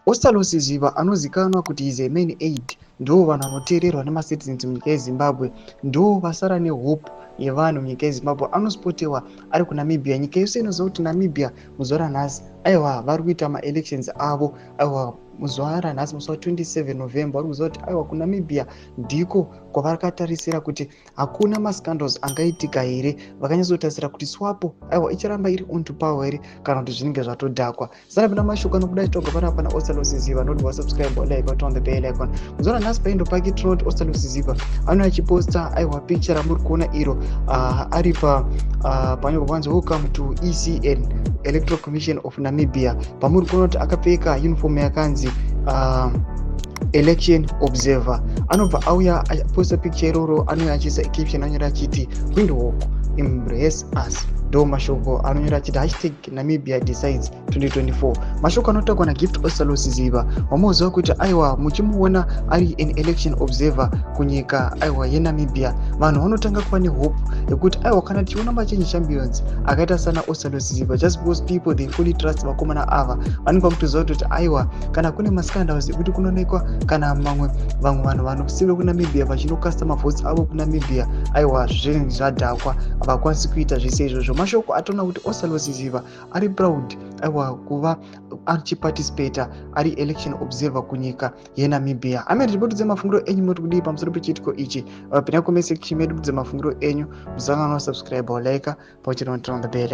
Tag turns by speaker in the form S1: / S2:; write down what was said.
S1: Ostallos Siziba anozikanwa kuti is a main aid, ndo vanhu vanoteererwa nemacitizens munyika yeZimbabwe, ndo vasara nehope yevanhu munyika yeZimbabwe. Anospotewa ari kuNamibia. Nyika yose inoziva kuti Namibia muzuva ranhasi aiwa vari kuita maelections avo, aiwa muzuva ranhasi musi wa27 November vari kuziva kuti aiwa kuNamibia ndiko kwavakatarisira kuti hakuna mascandals angaitika here. Vakanyatsotarisira kuti SWAPO aiwa icharamba iri on to power here kana kuti zvinenge zvatodhakwa. Saka pana mashoko anobuda chitogwa pana pana Ostallos Siziba, not wasubscribe or like or turn the bell icon. Muzuva ranhasi paindo pake tinoona kuti Ostallos Siziba anouya achiposta aiwa picture ramuri kuona iro ari panenge panzi welcome to ECN Electoral Commission of Namibia. Pamuri kuona kuti akapfeka uniform yakanzi election observer. Anobva auya aposta picture iroro, anouya achiisa caption anyora achiti windwalk embrace us. Ndo mashoko anonyora achiti #Namibia decides 2024. Mashoko anotaurwa naGift Ostallos Siziba, wamuziva kuti aiwa muchimuona ari an election observer kunyika aiwa yeNamibia, vanhu vanotanga kuva nehope yekuti aiwa kana tichiona machange champions akaita sana Ostallos Siziba, just because people they fully trust vakomana ava, vanenge vakutoziva kuti aiwa kana kune mascandals ekuti kunoonekwa kana vamwe vanhu vanosiva kuNamibia vachinokasta mavhotsi avo kuNamibia, aiwa zvinenge zvadhakwa havakwanisi kuita zvese izvozvo. Mashoko atoona kuti Ostallos Siziba ari proud aiwa kuva achiparticipata ari election observer kunyika yeNamibia. Amene ripoti dzemafungiro enyu muri kudii pamusoro pechitiko ichi? Pinda comment section medu dzemafungiro enyu, musangano subscribe or like, pachino turn the bell.